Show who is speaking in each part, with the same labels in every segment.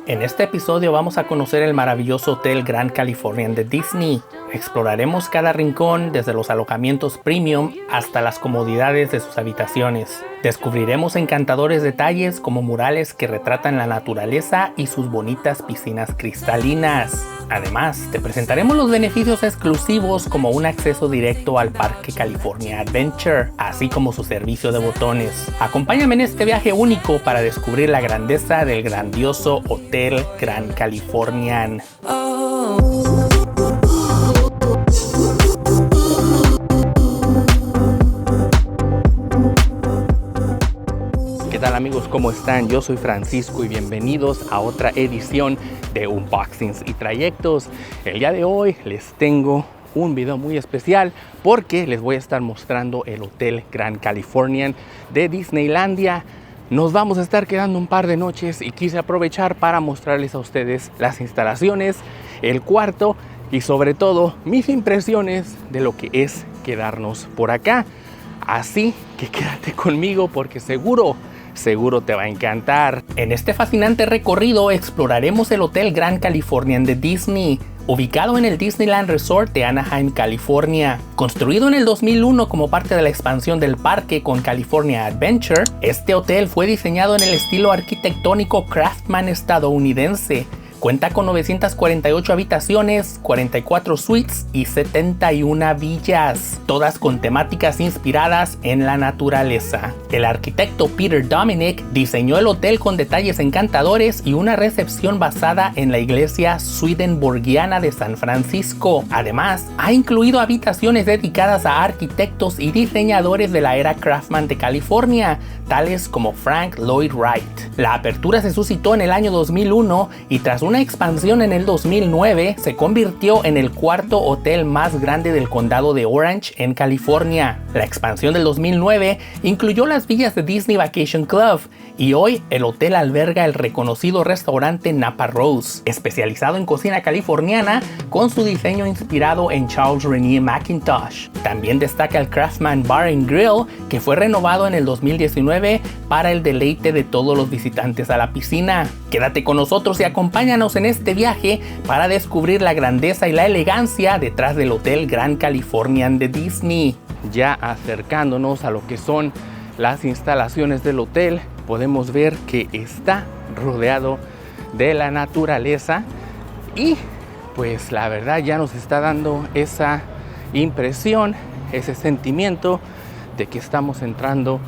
Speaker 1: En este episodio vamos a conocer el maravilloso Hotel Grand Californian de Disney. Exploraremos cada rincón, desde los alojamientos premium hasta las comodidades de sus habitaciones. Descubriremos encantadores detalles como murales que retratan la naturaleza y sus bonitas piscinas cristalinas. Además, te presentaremos los beneficios exclusivos como un acceso directo al Parque California Adventure, así como su servicio de botones. Acompáñame en este viaje único para descubrir la grandeza del grandioso Hotel Grand Californian. ¿Qué tal amigos? ¿Cómo están? Yo soy Francisco y bienvenidos a otra edición de Unboxings y Trayectos. El día de hoy les tengo un video muy especial porque les voy a estar mostrando el Hotel Grand Californian de Disneylandia. Nos vamos a estar quedando un par de noches y quise aprovechar para mostrarles a ustedes las instalaciones, el cuarto y sobre todo mis impresiones de lo que es quedarnos por acá. Así que quédate conmigo porque seguro te va a encantar. En este fascinante recorrido exploraremos el Hotel Grand Californian de Disney, ubicado en el Disneyland Resort de Anaheim, California. Construido en el 2001 como parte de la expansión del parque con California Adventure, este hotel fue diseñado en el estilo arquitectónico Craftsman estadounidense. Cuenta con 948 habitaciones, 44 suites y 71 villas, todas con temáticas inspiradas en la naturaleza. El arquitecto Peter Dominic diseñó el hotel con detalles encantadores y una recepción basada en la iglesia Swedenborgiana de San Francisco. Además, ha incluido habitaciones dedicadas a arquitectos y diseñadores de la era Craftsman de California, tales como Frank Lloyd Wright. La apertura se suscitó en el año 2001 y tras una expansión en el 2009 se convirtió en el cuarto hotel más grande del condado de Orange en California. La expansión del 2009 incluyó las villas de Disney Vacation Club y hoy el hotel alberga el reconocido restaurante Napa Rose, especializado en cocina californiana con su diseño inspirado en Charles René Mackintosh. También destaca el Craftsman Bar and Grill, que fue renovado en el 2019 para el deleite de todos los visitantes a la piscina. Quédate con nosotros y acompáñanos en este viaje para descubrir la grandeza y la elegancia detrás del Hotel Grand Californian de Disney. Ya acercándonos a lo que son las instalaciones del hotel, podemos ver que está rodeado de la naturaleza y pues la verdad ya nos está dando esa impresión, ese sentimiento de que estamos entrando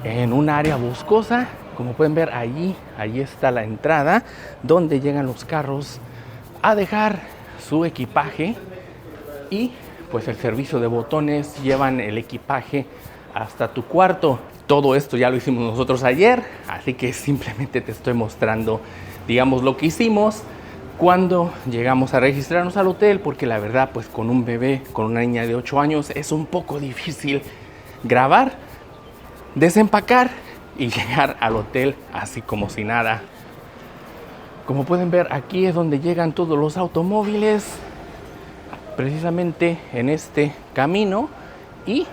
Speaker 1: en un área boscosa. Como pueden ver, allí está la entrada donde llegan los carros a dejar su equipaje y pues el servicio de botones llevan el equipaje hasta tu cuarto. Todo esto ya lo hicimos nosotros ayer, así que simplemente te estoy mostrando, digamos, lo que hicimos cuando llegamos a registrarnos al hotel, porque la verdad, pues con un bebé, con una niña de 8 años, es un poco difícil grabar, desempacar y llegar al hotel así como si nada. Como pueden ver, aquí es donde llegan todos los automóviles, precisamente en este camino, y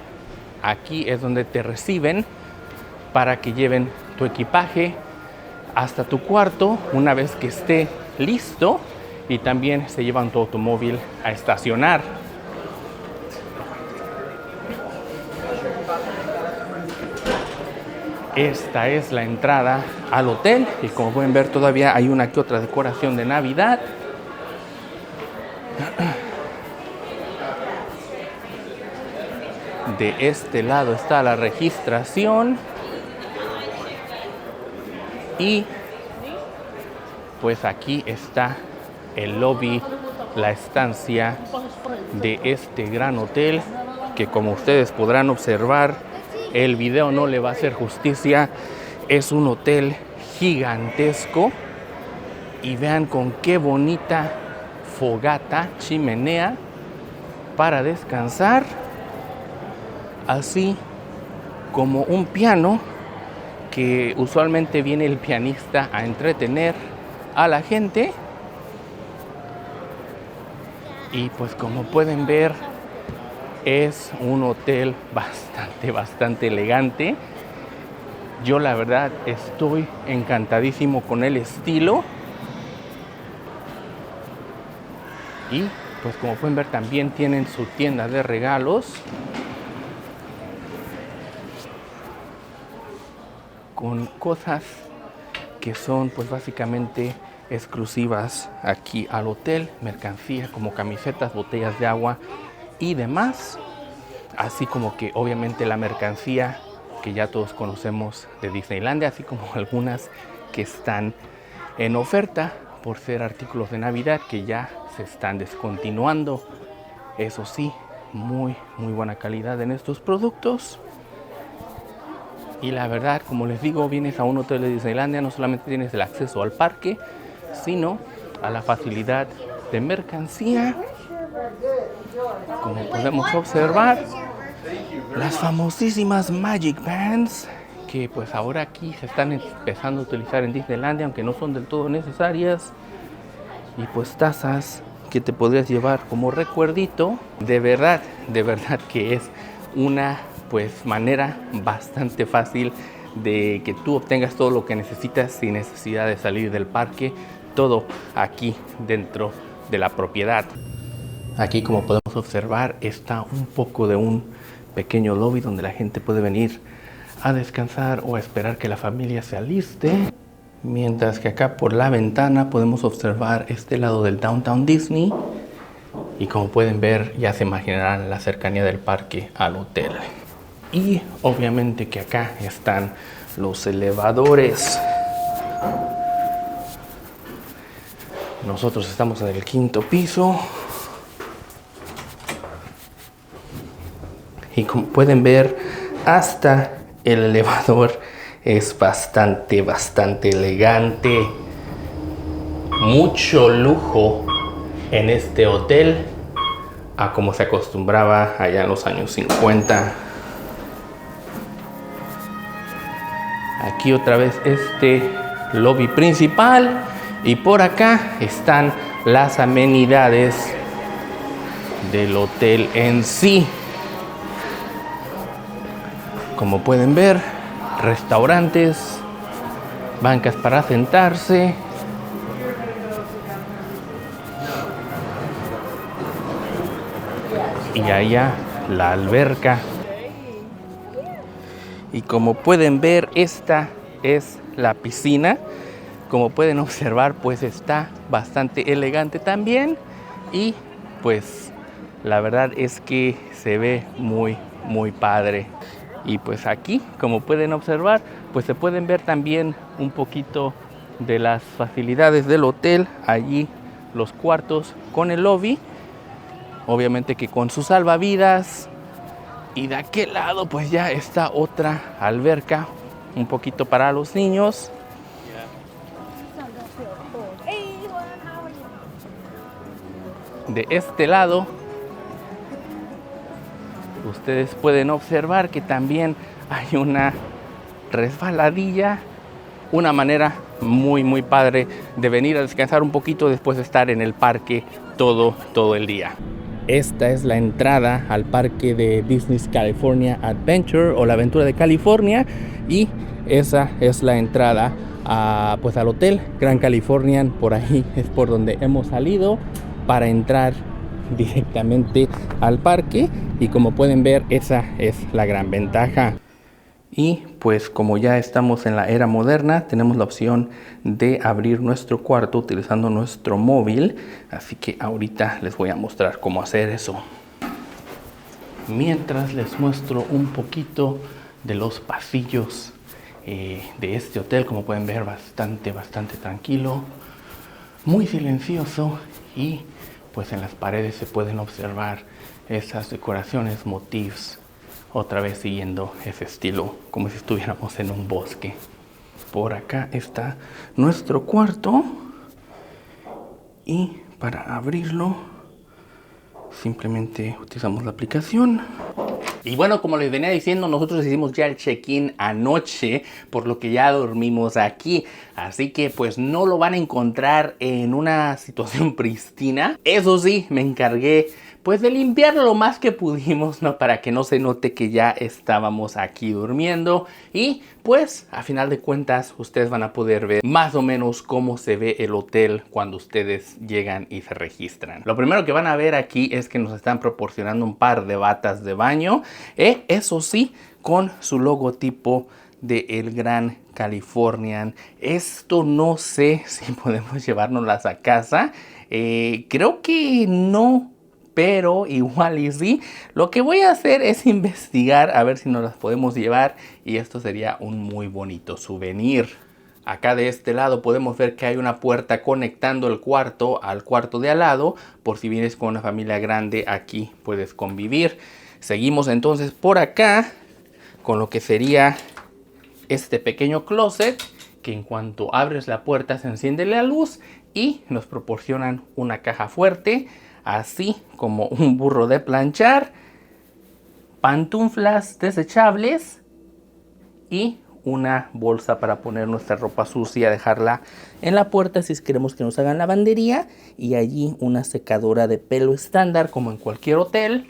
Speaker 1: aquí es donde te reciben para que lleven tu equipaje hasta tu cuarto una vez que esté listo, y también se llevan tu automóvil a estacionar. Esta es la entrada al hotel y como pueden ver todavía hay una que otra decoración de Navidad. De este lado está la registración y pues aquí está el lobby, la estancia de este gran hotel que, como ustedes podrán observar, el video no le va a hacer justicia. Es un hotel gigantesco y vean con qué bonita fogata, chimenea para descansar, así como un piano que usualmente viene el pianista a entretener a la gente. Y pues como pueden ver, es un hotel bastante elegante. Yo la verdad estoy encantadísimo con el estilo Y pues como pueden ver también tienen su tienda de regalos con cosas que son pues básicamente exclusivas aquí al hotel, mercancía como camisetas, botellas de agua y demás, así como que obviamente la mercancía que ya todos conocemos de Disneylandia, así como algunas que están en oferta por ser artículos de Navidad que ya se están descontinuando. Eso sí, muy buena calidad en estos productos. Y la verdad, como les digo, vienes a un hotel de Disneylandia, no solamente tienes el acceso al parque, sino a la facilidad de mercancía. Como podemos observar, las famosísimas Magic Bands, que pues ahora aquí se están empezando a utilizar en Disneylandia, aunque no son del todo necesarias. Y pues tazas que te podrías llevar como recuerdito. De verdad que es una pues manera bastante fácil de que tú obtengas todo lo que necesitas sin necesidad de salir del parque, todo aquí dentro de la propiedad. Aquí, como podemos observar, está un poco de un pequeño lobby donde la gente puede venir a descansar o a esperar que la familia se aliste. Mientras que acá por la ventana podemos observar este lado del Downtown Disney. Y como pueden ver, ya se imaginarán la cercanía del parque al hotel. Y obviamente que acá están los elevadores. Nosotros estamos en el 5º piso. Y como pueden ver, hasta el elevador es bastante elegante. Mucho lujo en este hotel, a como se acostumbraba allá en los años 50. Aquí otra vez este lobby principal y por acá están las amenidades del hotel en sí. Como pueden ver, restaurantes, bancas para sentarse, y allá la alberca. Y como pueden ver, esta es la piscina. Como pueden observar, pues está bastante elegante también. Y pues la verdad es que se ve muy padre. Y pues aquí, como pueden observar, pues se pueden ver también un poquito de las facilidades del hotel. Allí los cuartos con el lobby, obviamente que con sus salvavidas. Y de aquel lado pues ya está otra alberca, un poquito para los niños. De este lado ustedes pueden observar que también hay una resbaladilla, una manera muy padre de venir a descansar un poquito después de estar en el parque todo el día. Esta es la entrada al parque de Disney's California Adventure o la aventura de California, y esa es la entrada pues al hotel Grand Californian. Por ahí es por donde hemos salido para entrar directamente al parque, y como pueden ver, esa es la gran ventaja. Y pues como ya estamos en la era moderna, tenemos la opción de abrir nuestro cuarto utilizando nuestro móvil, así que ahorita les voy a mostrar cómo hacer eso. Mientras les muestro un poquito de los pasillos de este hotel. Como pueden ver, bastante tranquilo, muy silencioso, y pues en las paredes se pueden observar esas decoraciones, motifs, otra vez siguiendo ese estilo, como si estuviéramos en un bosque. Por acá está nuestro cuarto, y para abrirlo simplemente utilizamos la aplicación. Y bueno, como les venía diciendo, nosotros hicimos ya el check-in anoche, por lo que ya dormimos aquí. Así que pues no lo van a encontrar en una situación pristina. Eso sí, me encargué pues de limpiarlo lo más que pudimos, ¿no? Para que no se note que ya estábamos aquí durmiendo. Y pues a final de cuentas ustedes van a poder ver más o menos cómo se ve el hotel cuando ustedes llegan y se registran. Lo primero que van a ver aquí es que nos están proporcionando un par de batas de baño. Eso sí, con su logotipo de el Gran Californian. Esto no sé si podemos llevárnoslas a casa. Creo que no, pero igual y sí. Lo que voy a hacer es investigar a ver si nos las podemos llevar y esto sería un muy bonito souvenir. Acá de este lado podemos ver que hay una puerta conectando el cuarto al cuarto de al lado. Por si vienes con una familia grande, aquí puedes convivir. Seguimos entonces por acá con lo que sería este pequeño closet, que en cuanto abres la puerta se enciende la luz y nos proporcionan una caja fuerte, así como un burro de planchar, pantuflas desechables y una bolsa para poner nuestra ropa sucia, dejarla en la puerta si queremos que nos hagan lavandería, y allí una secadora de pelo estándar como en cualquier hotel.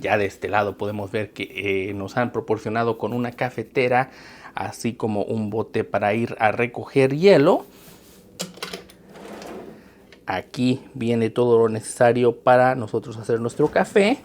Speaker 1: Ya de este lado podemos ver que nos han proporcionado con una cafetera, así como un bote para ir a recoger hielo. Aquí viene todo lo necesario para nosotros hacer nuestro café.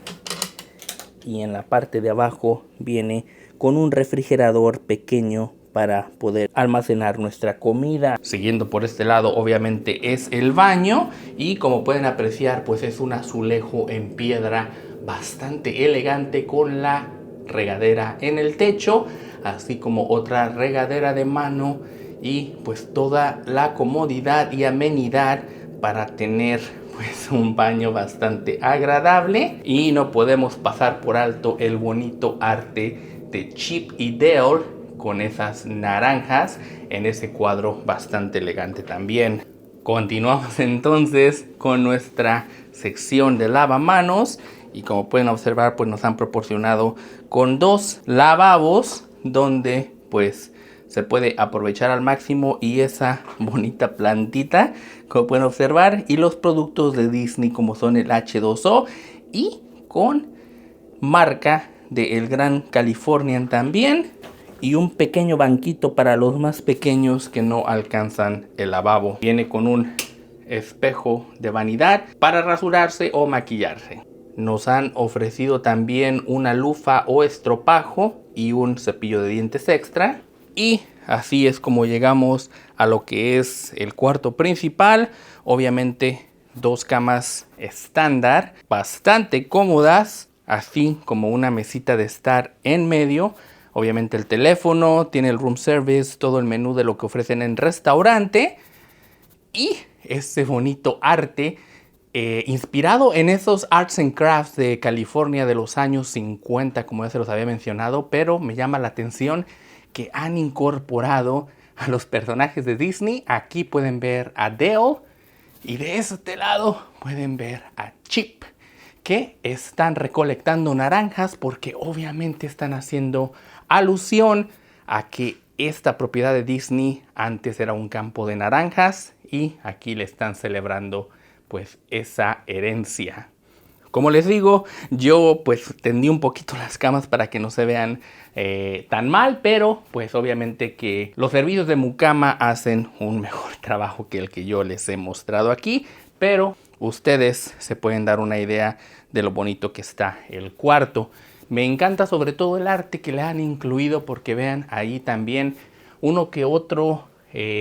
Speaker 1: Y en la parte de abajo viene con un refrigerador pequeño para poder almacenar nuestra comida. Siguiendo por este lado obviamente es el baño, y como pueden apreciar pues es un azulejo en piedra bastante elegante con la regadera en el techo, así como otra regadera de mano y pues toda la comodidad y amenidad para tener pues un baño bastante agradable. Y no podemos pasar por alto el bonito arte de Chip y Dale con esas naranjas en ese cuadro bastante elegante también. Continuamos entonces con nuestra sección de lavamanos, y como pueden observar pues nos han proporcionado con dos lavabos donde pues se puede aprovechar al máximo, y esa bonita plantita como pueden observar, y los productos de Disney como son el H2O y con marca de el Gran Californian también, y un pequeño banquito para los más pequeños que no alcanzan el lavabo. Viene con un espejo de vanidad para rasurarse o maquillarse. Nos han ofrecido también una lufa o estropajo y un cepillo de dientes extra. Y así es como llegamos a lo que es el cuarto principal. Obviamente dos camas estándar, bastante cómodas, así como una mesita de estar en medio. Obviamente el teléfono, tiene el room service, todo el menú de lo que ofrecen en restaurante. Y ese bonito arte inspirado en esos arts and crafts de California de los años 50, como ya se los había mencionado, pero me llama la atención que han incorporado a los personajes de Disney. Aquí pueden ver a Dale y de este lado pueden ver a Chip, que están recolectando naranjas porque obviamente están haciendo alusión a que esta propiedad de Disney antes era un campo de naranjas y aquí le están celebrando pues esa herencia. Como les digo, yo pues tendí un poquito las camas para que no se vean tan mal, pero pues obviamente que los servicios de Mucama hacen un mejor trabajo que el que yo les he mostrado aquí, pero ustedes se pueden dar una idea de lo bonito que está el cuarto. Me encanta sobre todo el arte que le han incluido, porque vean ahí también uno que otro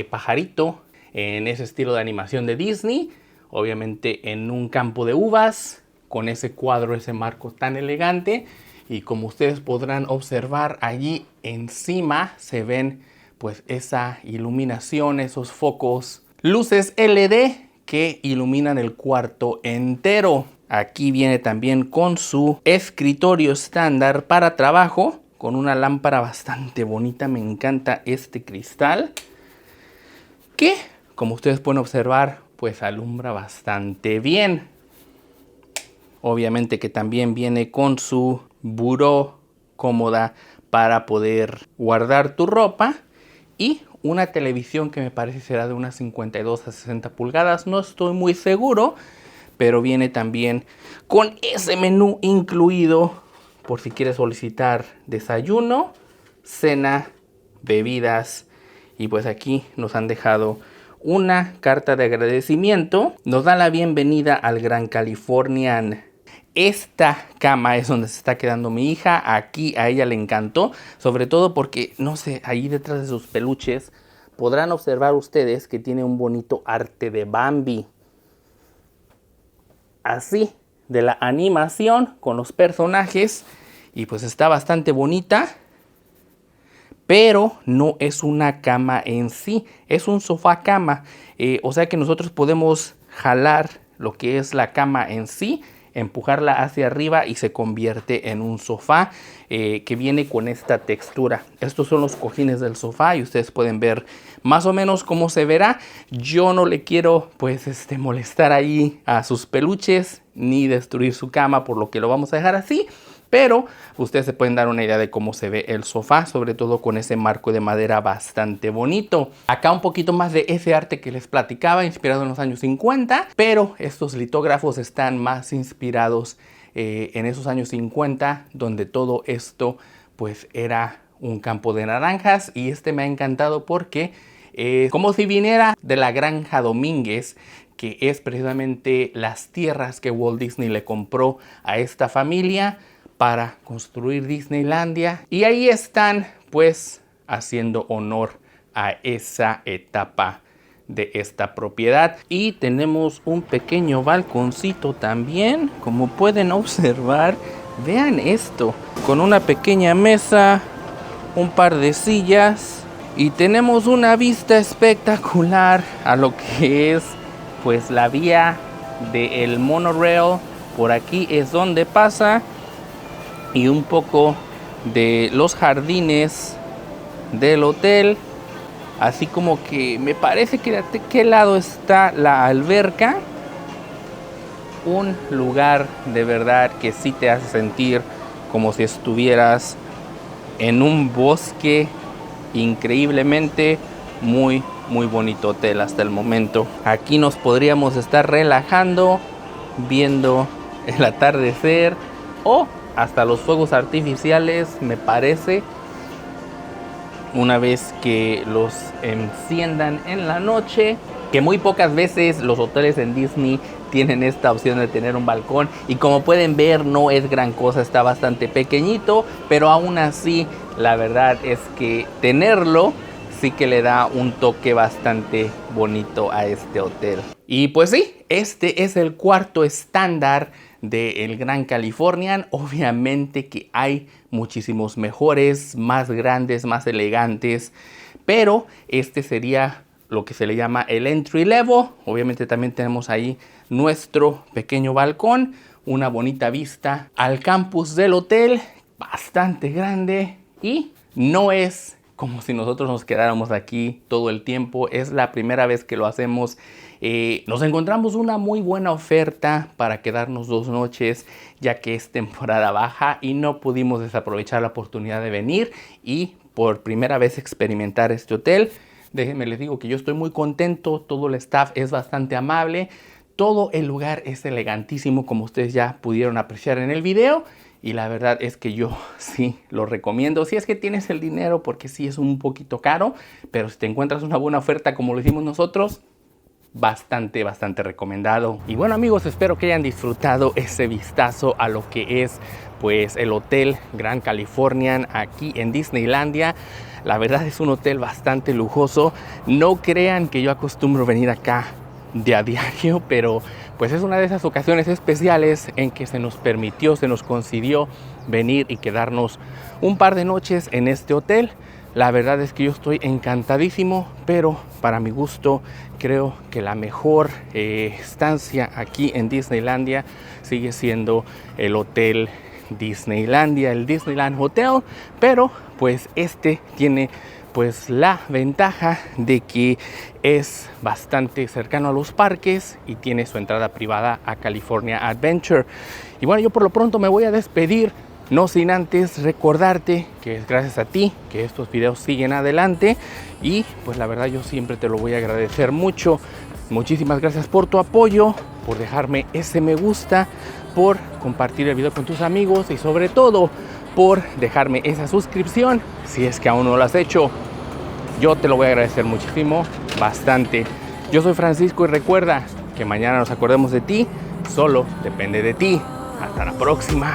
Speaker 1: pajarito en ese estilo de animación de Disney, obviamente en un campo de uvas, con ese cuadro, ese marco tan elegante. Y como ustedes podrán observar, allí encima se ven pues esa iluminación, esos focos, luces LED que iluminan el cuarto entero. Aquí viene también con su escritorio estándar para trabajo, con una lámpara bastante bonita. Me encanta este cristal, que como ustedes pueden observar pues alumbra bastante bien. Obviamente que también viene con su buró cómoda para poder guardar tu ropa, y una televisión que me parece será de unas 52 a 60 pulgadas, no estoy muy seguro, pero viene también con ese menú incluido por si quieres solicitar desayuno, cena, bebidas. Y pues aquí nos han dejado una carta de agradecimiento. Nos da la bienvenida al Gran Californian. Esta cama es donde se está quedando mi hija. Aquí a ella le encantó, sobre todo porque, no sé, ahí detrás de sus peluches podrán observar ustedes que tiene un bonito arte de Bambi. Así, de la animación con los personajes, y pues está bastante bonita, pero no es una cama en sí, es un sofá cama, o sea que nosotros podemos jalar lo que es la cama en sí, empujarla hacia arriba y se convierte en un sofá que viene con esta textura. Estos son los cojines del sofá y ustedes pueden ver más o menos cómo se verá. Yo no le quiero pues molestar ahí a sus peluches ni destruir su cama, por lo que lo vamos a dejar así. Pero ustedes se pueden dar una idea de cómo se ve el sofá, sobre todo con ese marco de madera bastante bonito. Acá un poquito más de ese arte que les platicaba, inspirado en los años 50, pero estos litógrafos están más inspirados en esos años 50, donde todo esto pues era un campo de naranjas. Y me ha encantado porque como si viniera de la Granja Domínguez, que es precisamente las tierras que Walt Disney le compró a esta familia para construir Disneylandia, y ahí están pues haciendo honor a esa etapa de esta propiedad. Y tenemos un pequeño balconcito también, como pueden observar. Vean esto, con una pequeña mesa, un par de sillas, y tenemos una vista espectacular a lo que es pues la vía del monorail. Por aquí es donde pasa, y un poco de los jardines del hotel, así como que me parece que de aquel lado está la alberca. Un lugar de verdad que sí te hace sentir como si estuvieras en un bosque. Increíblemente muy bonito hotel hasta el momento. Aquí nos podríamos estar relajando, viendo el atardecer o hasta los fuegos artificiales, me parece, una vez que los enciendan en la noche, que muy pocas veces los hoteles en Disney tienen esta opción de tener un balcón. Y como pueden ver, no es gran cosa, está bastante pequeñito, pero aún así la verdad es que tenerlo sí que le da un toque bastante bonito a este hotel. Y pues sí, este es el cuarto estándar del Gran Californian. Obviamente que hay muchísimos mejores, más grandes, más elegantes, pero este sería lo que se le llama el entry level. Obviamente también tenemos ahí nuestro pequeño balcón, una bonita vista al campus del hotel, bastante grande, y no es como si nosotros nos quedáramos aquí todo el tiempo. Es la primera vez que lo hacemos. Nos encontramos una muy buena oferta para quedarnos 2 noches, ya que es temporada baja y no pudimos desaprovechar la oportunidad de venir y por primera vez experimentar este hotel. Déjenme les digo que yo estoy muy contento, todo el staff es bastante amable, todo el lugar es elegantísimo, como ustedes ya pudieron apreciar en el video. Y la verdad es que yo sí lo recomiendo, si es que tienes el dinero, porque sí es un poquito caro, pero si te encuentras una buena oferta como lo hicimos nosotros, bastante recomendado. Y bueno amigos, espero que hayan disfrutado ese vistazo a lo que es pues el Hotel Gran Californian aquí en Disneylandia. La verdad es un hotel bastante lujoso. No crean que yo acostumbro venir acá de a diario, pero pues es una de esas ocasiones especiales en que se nos permitió, se nos concedió venir y quedarnos un par de noches en este hotel. La verdad es que yo estoy encantadísimo, pero para mi gusto creo que la mejor estancia aquí en Disneylandia sigue siendo el Hotel Disneylandia, el Disneyland Hotel, pero pues este tiene pues la ventaja de que es bastante cercano a los parques y tiene su entrada privada a California Adventure. Y bueno, yo por lo pronto me voy a despedir. No sin antes recordarte que es gracias a ti que estos videos siguen adelante y pues la verdad yo siempre te lo voy a agradecer mucho. Muchísimas gracias por tu apoyo, por dejarme ese me gusta, por compartir el video con tus amigos y sobre todo por dejarme esa suscripción. Si es que aún no lo has hecho, yo te lo voy a agradecer muchísimo, bastante. Yo soy Francisco y recuerda que mañana nos acordemos de ti, solo depende de ti. Hasta la próxima.